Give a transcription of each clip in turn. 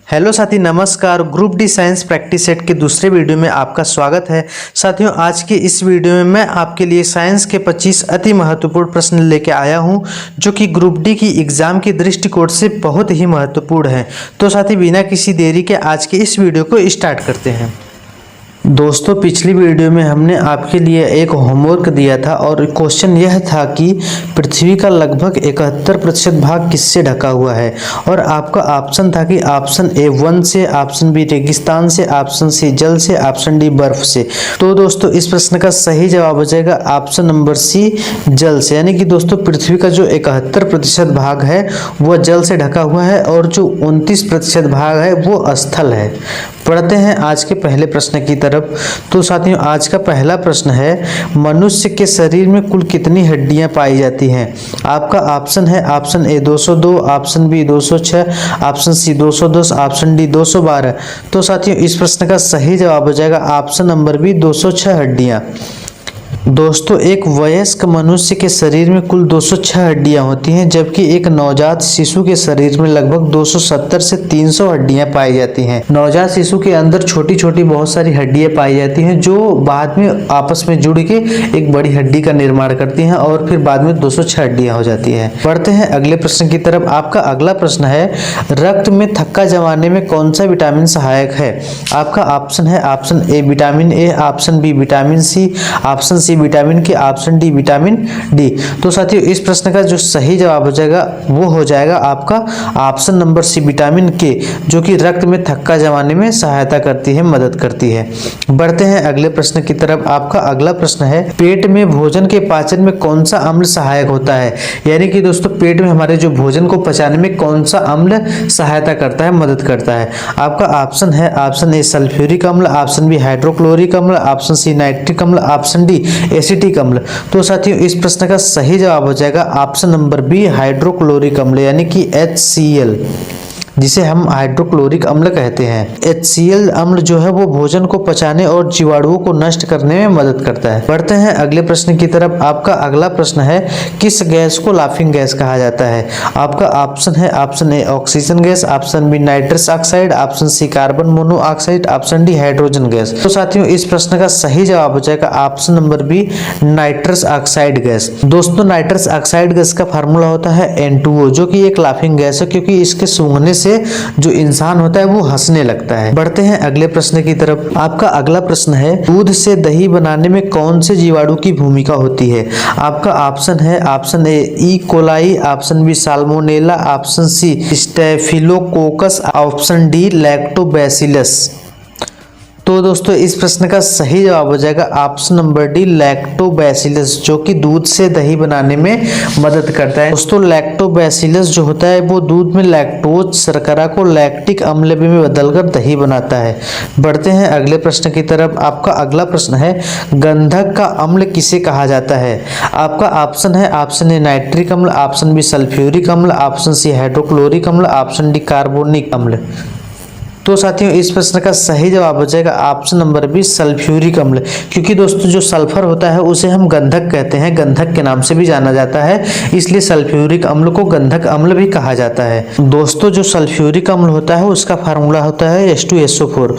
Hello साथी, नमस्कार। Group D science practice set के दूसरे वीडियो में आपका स्वागत है। साथियों, आज के इस वीडियो में मैं आपके लिए साइंस के 25 अति महत्वपूर्ण प्रश्न लेके आया हूं, जो कि ग्रुप डी की एग्जाम की दृष्टिकोण से बहुत ही महत्वपूर्ण है। तो साथी, बिना किसी देरी के आज के इस वीडियो को स्टार्ट करते हैं। दोस्तों, पिछली वीडियो में हमने आपके लिए एक होमवर्क दिया था और क्वेश्चन यह था कि पृथ्वी का लगभग 71% भाग किससे ढका हुआ है। और आपका ऑप्शन था कि ऑप्शन ए वन से, ऑप्शन बी रेगिस्तान से, ऑप्शन सी जल से, ऑप्शन डी बर्फ से। तो दोस्तों, इस प्रश्न का सही जवाब हो जाएगा ऑप्शन नंबर सी जल से। यानी कि दोस्तों, पृथ्वी का जो 71% भाग है वह जल से ढका हुआ है और जो 29% भाग है वो स्थल है। पढ़ते हैं आज के पहले प्रश्न की तरफ। तो साथियों, आज का पहला प्रश्न है, मनुष्य के शरीर में कुल कितनी हड्डियां पाई जाती हैं। आपका ऑप्शन है option A 202, option B 206, option C 210, option D 212। तो साथियों, इस प्रश्न का सही जवाब हो जाएगा ऑप्शन नंबर बी 206 हड्डियां। दोस्तों, एक वयस्क मनुष्य के शरीर में कुल 206 हड्डियां होती हैं, जबकि एक नवजात शिशु के शरीर में लगभग 270 से 300 हड्डियां पाई जाती हैं। नवजात शिशु के अंदर छोटी छोटी बहुत सारी हड्डियां पाई जाती हैं, जो बाद में आपस में जुड़ के एक बड़ी हड्डी का निर्माण करती हैं और फिर बाद में 206 हड्डियां हो जाती है। बढ़ते हैं अगले प्रश्न की तरफ। आपका अगला प्रश्न है, रक्त में थक्का जमाने में कौन सा विटामिन सहायक है। आपका ऑप्शन है option A vitamin A, option B vitamin C, option C vitamin K, option D vitamin D. तो साथियों, इस प्रश्न का जो सही जवाब हो जाएगा वो हो जाएगा आपका ऑप्शन नंबर सी विटामिन के, जो कि रक्त में थक्का जमाने में सहायता करती है, मदद करती है। बढ़ते हैं अगले प्रश्न की तरफ। आपका अगला प्रश्न है, पेट में भोजन के पाचन में कौन सा अम्ल सहायक होता है। यानी कि दोस्तों, पेट में हमारे जो भोजन को पचाने में कौन सा अम्ल सहायता करता है, मदद करता है। आपका ऑप्शन है ऑप्शन ए सल्फ्यूरिक अम्ल, ऑप्शन बी हाइड्रोक्लोरिक अम्ल, ऑप्शन सी नाइट्रिक अम्ल, ऑप्शन डी एसिटिक अम्ल। तो साथियों, इस प्रश्न का सही जवाब हो जाएगा ऑप्शन नंबर बी हाइड्रोक्लोरिक अम्ल, यानी कि HCl, जिसे हम हाइड्रोक्लोरिक अम्ल कहते हैं। HCl अम्ल जो है वो भोजन को पचाने और जीवाणुओं को नष्ट करने में मदद करता है। बढ़ते हैं अगले प्रश्न की तरफ। आपका अगला प्रश्न है, किस गैस को लाफिंग गैस कहा जाता है। आपका ऑप्शन है option A oxygen gas, option B nitrous oxide, option C carbon monoxide, option D hydrogen gas. तो साथियों, इस प्रश्न का सही जवाब हो जाएगा option number B nitrous oxide gas. दोस्तों, नाइट्रस ऑक्साइड गैस का फार्मूला होता है N2O, जो कि एक लाफिंग गैस है, क्योंकि इसके सूंघने से जो इंसान होता है वो हंसने लगता है। बढ़ते हैं अगले प्रश्न की तरफ। आपका अगला प्रश्न है, दूध से दही बनाने में कौन से जीवाणु की भूमिका होती है। आपका ऑप्शन है option A E coli, option B salmonella, option C staphylococcus, option D lactobacillus. तो दोस्तों, इस प्रश्न का सही जवाब हो जाएगा ऑप्शन नंबर डी लैक्टोबैसिलस, जो कि दूध से दही बनाने में मदद करता है। दोस्तों, लैक्टोबैसिलस जो होता है वो दूध में लैक्टोज शर्करा को लैक्टिक अम्ल में बदलकर दही बनाता है। बढ़ते हैं अगले प्रश्न की तरफ। आपका अगला प्रश्न है, गंधक का अम्ल किसे कहा जाता है। आपका ऑप्शन है ऑप्शन ए नाइट्रिक अम्ल, ऑप्शन बी सल्फ्यूरिक अम्ल, ऑप्शन सी हाइड्रोक्लोरिक अम्ल, ऑप्शन डी कार्बोनिक अम्ल। तो साथियों, इस प्रश्न का सही जवाब हो जाएगा ऑप्शन नंबर बी सल्फ्यूरिक अम्ल, क्योंकि दोस्तों जो सल्फर होता है उसे हम गंधक कहते हैं, गंधक के नाम से भी जाना जाता है, इसलिए सल्फ्यूरिक अम्ल को गंधक अम्ल भी कहा जाता है। दोस्तों, जो सल्फ्यूरिक अम्ल होता है उसका फार्मूला होता है H2SO4,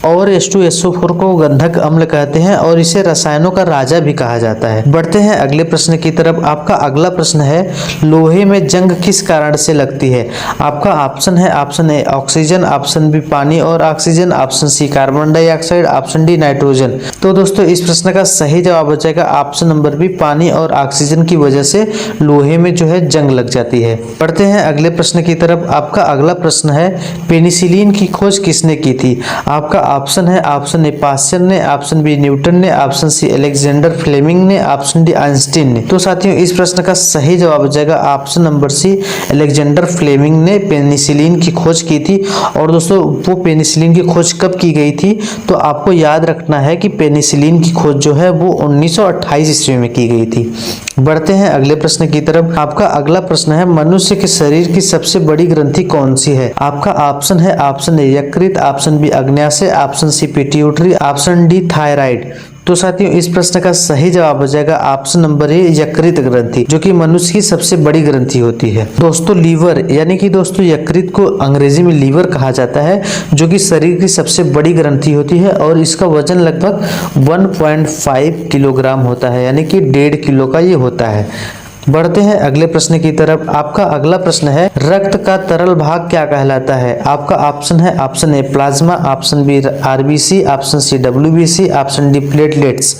और H2SO4 को गंधक अम्ल कहते हैं और इसे रसायनों का राजा भी कहा जाता है। बढ़ते हैं अगले प्रश्न की तरफ। आपका अगला प्रश्न है, लोहे में जंग किस कारण से लगती है। आपका ऑप्शन है option A oxygen, option B पानी और oxygen, option C carbon dioxide, option D nitrogen. तो दोस्तों, इस प्रश्न का सही जवाब हो जाएगा ऑप्शन नंबर बी पानी और ऑक्सीजन की वजह से लोहे में जो है जंग लग जाती है। बढ़ते हैं अगले प्रश्न की तरफ। आपका अगला प्रश्न है, पेनिसिलिन की खोज किसने की थी। आपका ऑप्शन है ऑप्शन ए पास्चर ने, ऑप्शन बी न्यूटन ने, ऑप्शन सी अलेक्जेंडर फ्लेमिंग ने, ऑप्शन डी आइंस्टीन ने। तो साथियों, इस प्रश्न का सही जवाब हो जाएगा option number C Alexander Fleming ने पेनिसिलिन की खोज की थी। और दोस्तों, वो पेनिसिलिन की खोज कब की गई थी, तो आपको याद रखना है कि पेनिसिलिन की खोज जो है वो 1928 ईस्वी में की गई थी। बढ़ते हैं अगले प्रश्न की तरफ। आपका अगला प्रश्न है, मनुष्य के शरीर की सबसे बड़ी ग्रंथि कौन सी है। आपका ऑप्शन है ऑप्शन ए यकृत, ऑप्शन बी अग्न्याशय, option C pituitary, option D thyroid. तो साथियों इस प्रश्न का सही जवाब हो जाएगा ऑप्शन नंबर ए यकृत ग्रंथि, जो कि मनुष्य की सबसे बड़ी ग्रंथि होती है। दोस्तों लीवर यानी कि दोस्तों यकृत को अंग्रेजी में लीवर कहा जाता है, जो कि शरीर की सबसे बड़ी ग्रंथि होती है और इसका वजन लगभग 1.5 किलोग्राम होता है, यानी कि 1.5 किलो का ये होता है। बढ़ते हैं अगले प्रश्न की तरफ। आपका अगला प्रश्न है रक्त का तरल भाग क्या कहलाता है? आपका ऑप्शन है option A plasma, option B RBC, option C WBC, option D platelets.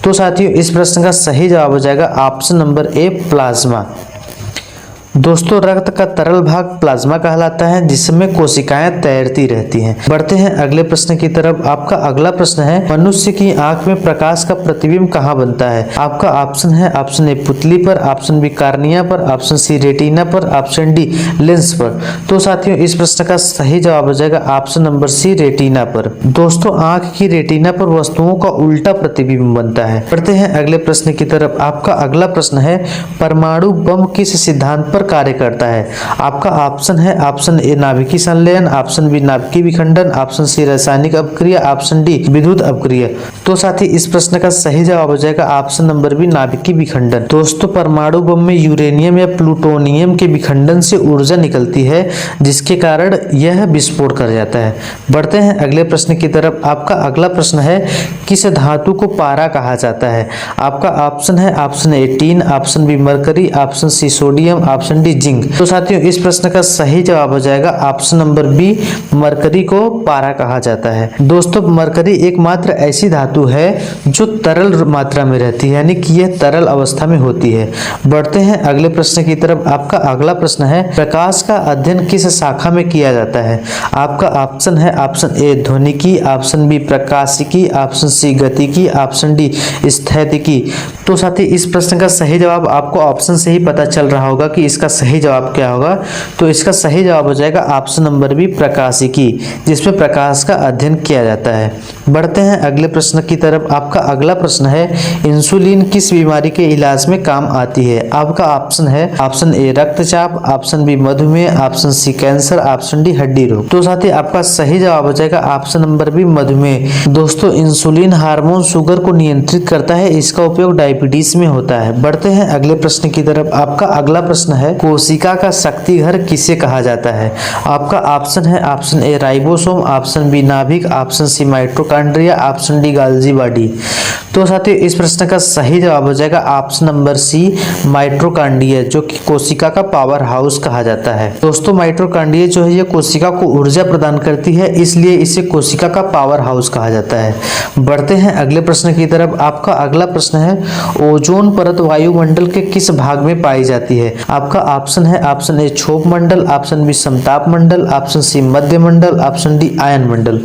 तो साथियों इस प्रश्न का सही जवाब हो जाएगा ऑप्शन नंबर ए प्लाज्मा। दोस्तों रक्त का तरल भाग प्लाज्मा कहलाता है, जिसमें कोशिकाएं तैरती रहती हैं। बढ़ते हैं अगले प्रश्न की तरफ। आपका अगला प्रश्न है मनुष्य की आंख में प्रकाश का प्रतिबिंब कहाँ बनता है? आपका ऑप्शन है ऑप्शन ए पुतली पर, ऑप्शन बी कार्निया पर, ऑप्शन सी रेटिना पर, ऑप्शन डी लेंस पर। तो साथियों इस प्रश्न का सही जवाब हो जाएगा ऑप्शन नंबर सी रेटिना पर। दोस्तों आंख की रेटिना पर वस्तुओं का उल्टा प्रतिबिंब बनता है। बढ़ते हैं अगले प्रश्न की तरफ। आपका अगला प्रश्न है परमाणु बम किस सिद्धांत पर कार्य करता है? आपका ऑप्शन है ऑप्शन ए नाभिकीय संलयन, ऑप्शन बी नाभिकीय विखंडन, ऑप्शन सी रासायनिक अपक्रिया, ऑप्शन डी विद्युत अपक्रिया। तो साथ ही इस प्रश्न का सही जवाब हो जाएगा ऑप्शन नंबर बी नाभिकीय विखंडन। दोस्तों परमाणु बम में यूरेनियम या प्लूटोनियम के विखंडन से ऊर्जा निकलती है, जिसके कारण यह विस्फोट कर जाता है। बढ़ते हैं अगले प्रश्न की तरफ। आपका अगला प्रश्न है किस धातु को पारा कहा जाता है? आपका ऑप्शन है option A tin, option B mercury, option C sodium, option D zinc. तो साथियों इस प्रश्न का सही जवाब हो जाएगा ऑप्शन नंबर बी मरकरी को पारा कहा जाता है। दोस्तों मरकरी एकमात्र ऐसी धातु है जो तरल मात्रा में रहती है, यानी कि यह तरल अवस्था में होती है। बढ़ते हैं अगले प्रश्न की तरफ। आपका अगला प्रश्न है प्रकाश का अध्ययन किस शाखा में किया जाता है? आपका ऑप्शन है ऑप्शन ए ध्वनिकी, ऑप्शन बी प्रकाशिकी, ऑप्शन सी गतिकी, ऑप्शन डी स्थैतिकी। तो साथी इस प्रश्न का सही जवाब आपको ऑप्शन से ही पता चल रहा होगा कि इसका सही जवाब क्या होगा। तो इसका सही जवाब हो जाएगा ऑप्शन नंबर बी प्रकाशिकी, जिसमें प्रकाश का अध्ययन किया जाता है। बढ़ते हैं अगले प्रश्न की तरफ। आपका अगला प्रश्न है इंसुलिन किस बीमारी के इलाज में काम आती है? आपका ऑप्शन है ऑप्शन ए रक्तचाप, ऑप्शन बी मधुमेह, option C cancer, option D हड्डी रोग। तो साथी आपका सही जवाब हो जाएगा ऑप्शन नंबर बी मधुमेह। दोस्तों इंसुलिन हार्मोन शुगर को नियंत्रित करता है, इसका उपयोग डायबिटीज में होता है। बढ़ते हैं अगले प्रश्न की तरफ। आपका अगला प्रश्न है कोशिका का शक्ति घर किसे कहा जाता है? आपका ऑप्शन है option A ribosome, option B नाभिक, option C mitochondria, option D Golgi body. तो साथियों इस प्रश्न का सही जवाब हो जाएगा ऑप्शन नंबर सी माइटोकॉन्ड्रिया, जो कि कोशिका का पावर हाउस कहा जाता है। दोस्तों माइटोकॉन्ड्रिया जो है ये कोशिका को ऊर्जा प्रदान करती है, इसलिए इसे कोशिका का पावर हाउस कहा जाता है। बढ़ते हैं अगले प्रश्न की तरफ। आपका अगला प्रश्न है ओजोन परत वायुमंडल के किस भाग में पाई जाती है? आपका ऑप्शन है ऑप्शन ए क्षोभ मंडल, ऑप्शन बी समताप मंडल, ऑप्शन सी मध्य मंडल, ऑप्शन डी आयन मंडल।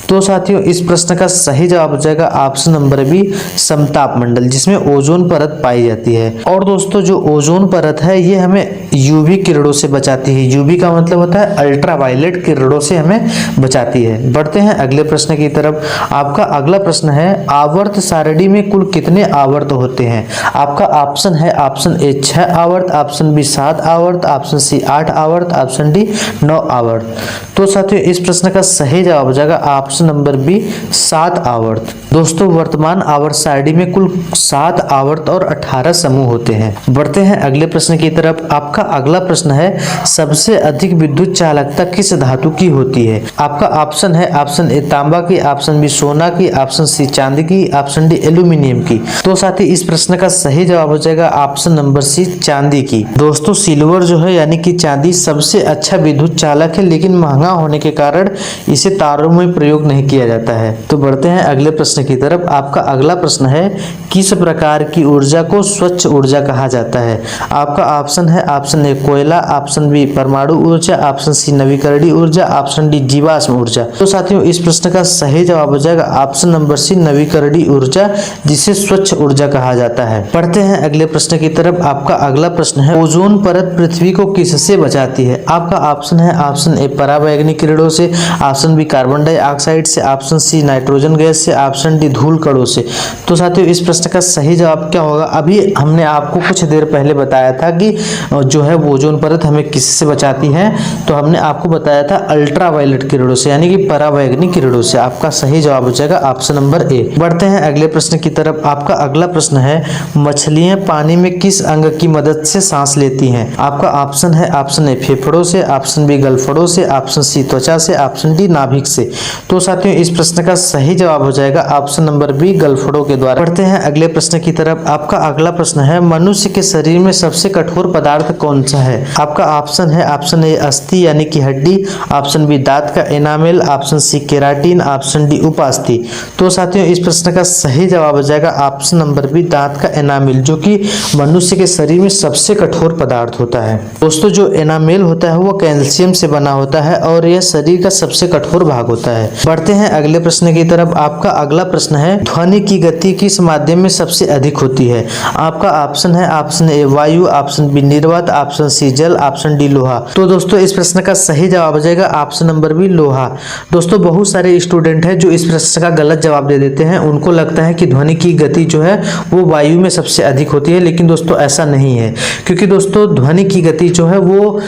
तो साथियों इस प्रश्न का सही जवाब हो जाएगा ऑप्शन नंबर बी समताप मंडल, जिसमें ओजोन परत पाई जाती है। और दोस्तों जो ओजोन परत है ये हमें यूवी किरणों से बचाती है। यूवी का मतलब होता है अल्ट्रावायलेट किरणों से हमें बचाती है। बढ़ते हैं अगले प्रश्न की तरफ। आपका अगला प्रश्न है आवर्त सारणी में कुल कितने आवर्त होते हैं? आपका ऑप्शन है ऑप्शन ए 6 आवर्त, ऑप्शन बी 7 आवर्त, ऑप्शन सी 8 आवर्त, ऑप्शन डी 9 आवर्त। तो साथियों इस प्रश्न का सही जवाब हो जाएगा ऑप्शन नंबर बी 7 आवर्त। दोस्तों वर्तमान आवर्त सारणी में कुल 7 आवर्त और 18 समूह होते हैं। बढ़ते हैं अगले प्रश्न की तरफ। आपका अगला प्रश्न है सबसे अधिक विद्युत चालकता किस धातु की होती है? आपका ऑप्शन है ऑप्शन ए तांबा की, ऑप्शन बी सोना की, ऑप्शन सी चांदी की, ऑप्शन डी एल्यूमिनियम की। तो साथ ही इस प्रश्न का सही जवाब हो जाएगा ऑप्शन नंबर सी चांदी की। दोस्तों सिल्वर जो है यानी कि चांदी सबसे अच्छा विद्युत चालक है, लेकिन महंगा होने के कारण इसे तारों में प्रयोग नहीं किया जाता है। तो बढ़ते हैं अगले प्रश्न की तरफ। आपका अगला प्रश्न है किस प्रकार की ऊर्जा को स्वच्छ ऊर्जा कहा जाता है? आपका ऑप्शन है ऑप्शन ए कोयला, ऑप्शन बी परमाणु ऊर्जा, ऑप्शन सी नवीकरणीय ऊर्जा, ऑप्शन डी जीवाश्म ऊर्जा। तो साथियों इस प्रश्न का सही जवाब हो जाएगा ऑप्शन नंबर सी नवीकरणीय ऊर्जा, जिसे स्वच्छ ऊर्जा कहा जाता है। पढ़ते हैं अगले प्रश्न की तरफ। आपका अगला प्रश्न है ओजोन ओजोन परत पृथ्वी को किससे बचाती है? आपका ऑप्शन है ऑप्शन ए पराबैंगनी किरणों से, ऑप्शन बी कार्बन डाइऑक्साइड से, ऑप्शन सी नाइट्रोजन गैस से, ऑप्शन डी धूल कणों से। तो साथियों इस प्रश्न का सही जवाब क्या होगा? अभी हमने आपको कुछ देर पहले बताया था कि जो है ओजोन परत हमें किससे बचाती है, तो हमने आपको बताया था अल्ट्रावायलेट किरणों से यानी कि पराबैंगनी किरणों से। आपका सही जवाब हो जाएगा ऑप्शन नंबर ए। बढ़ते हैं अगले प्रश्न की तरफ। आपका अगला प्रश्न है मछलियां पानी में किस अंग की मदद से सांस लेती हैं? आपका ऑप्शन है ऑप्शन ए फेफड़ों से, ऑप्शन बी गलफड़ों से, ऑप्शन सी त्वचा से, ऑप्शन डी नाभिक से। तो साथियों इस प्रश्न का सही जवाब हो जाएगा ऑप्शन नंबर बी गलफड़ों के द्वारा। बढ़ते हैं अगले प्रश्न की तरफ। आपका अगला प्रश्न है मनुष्य के शरीर में सबसे कठोर पदार्थ कौन सा है? आपका ऑप्शन है ऑप्शन ए अस्थि यानी कि हड्डी, ऑप्शन बी दांत का enamel, option C keratin, option D उपास्थि। तो साथियों इस प्रश्न का सही जवाब हो जाएगा ऑप्शन नंबर बी दांत का एनामेल, जो कि मनुष्य के शरीर में सबसे कठोर पदार्थ होता है। दोस्तों जो एनामेल होता है वो कैल्शियम से बना होता है और यह शरीर का सबसे कठोर भाग होता है। बढ़ते हैं अगले प्रश्न की तरफ। आपका अगला प्रश्न है ध्वनि की गति किस माध्यम में सबसे अधिक होती है? आपका ऑप्शन है ऑप्शन ए वायु, ऑप्शन बी निर्वात, ऑप्शन सी जल, ऑप्शन डी लोहा। तो दोस्तों इस प्रश्न का सही जवाब हो जाएगा ऑप्शन नंबर बी लोहा। दोस्तों बहुत सारे स्टूडेंट हैं जो इस प्रश्न का गलत जवाब दे देते हैं। उनको लगता है कि ध्वनि की गति जो है वो वायु में सबसे अधिक होती है, लेकिन दोस्तों ऐसा नहीं है। क्योंकि दोस्तों ध्वनि की गति जो है वो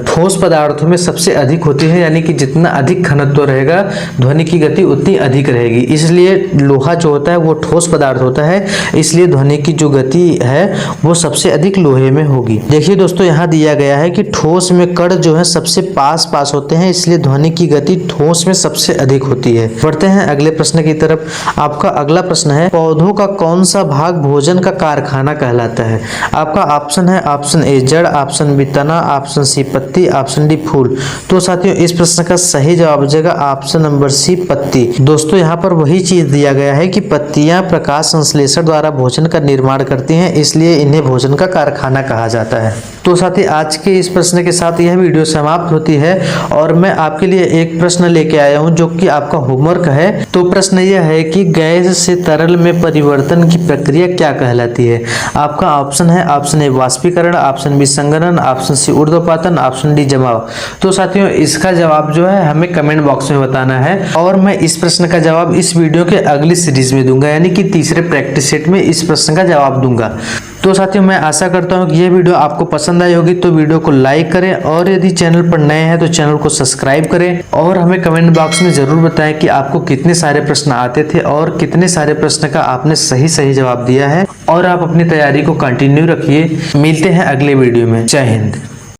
ठोस पदार्थों में सबसे अधिक होती है, यानी कि जितना अधिक घनत्व रहेगा ध्वनि की गति उतनी अधिक रहेगी। इसलिए लोहा जो होता है वो ठोस पदार्थ होता है, इसलिए ध्वनि की जो गति है वो सबसे अधिक लोहे में होगी। देखिए दोस्तों यहाँ दिया गया है कि ठोस में कण जो है सबसे पास पास होते हैं, इसलिए ध्वनि की गति ठोस में सबसे अधिक होती है। बढ़ते हैं अगले प्रश्न की तरफ। आपका अगला प्रश्न है पौधों का कौन सा भाग भोजन का कारखाना कहलाता है? आपका ऑप्शन है ऑप्शन ए जड़, ऑप्शन बी तना, ऑप्शन सी पत्ती, ऑप्शन डी फूल। तो साथियों इस प्रश्न का सही जवाब हो जाएगा ऑप्शन नंबर सी पत्ती। दोस्तों यहाँ पर वही चीज दिया गया है कि पत्तियां प्रकाश संश्लेषण द्वारा भोजन का निर्माण करती हैं, इसलिए इन्हें भोजन का कारखाना कहा जाता है। तो साथी आज के इस प्रश्न के साथ यह वीडियो समाप्त होती है और मैं आपके लिए एक प्रश्न लेके आया हूं जो कि आपका होमवर्क है। तो प्रश्न यह है कि गैस से तरल में परिवर्तन की प्रक्रिया क्या कहलाती है? आपका ऑप्शन है ऑप्शन ए वाष्पीकरण, ऑप्शन बी संघनन, ऑप्शन सी ऊर्ध्वपातन, ऑप्शन डी जमाव। तो साथियों इसका जवाब जो है हमें कमेंट बॉक्स में बताना है और मैं इस प्रश्न का जवाब इस वीडियो के अगली सीरीज में दूंगा, यानी कि तीसरे प्रैक्टिस सेट में इस प्रश्न का जवाब दूंगा। तो साथियों मैं आशा करता हूं कि यह वीडियो आपको पसंद आई होगी, तो वीडियो को लाइक करें और यदि चैनल पर नए हैं तो चैनल को सब्सक्राइब करें और हमें कमेंट बॉक्स में जरूर बताएं कि आपको कितने सारे प्रश्न आते थे और कितने सारे प्रश्न का आपने सही जवाब दिया है। और आप अपनी तैयारी को कंटिन्यू रखिए। मिलते हैं अगले वीडियो में। जय हिंद।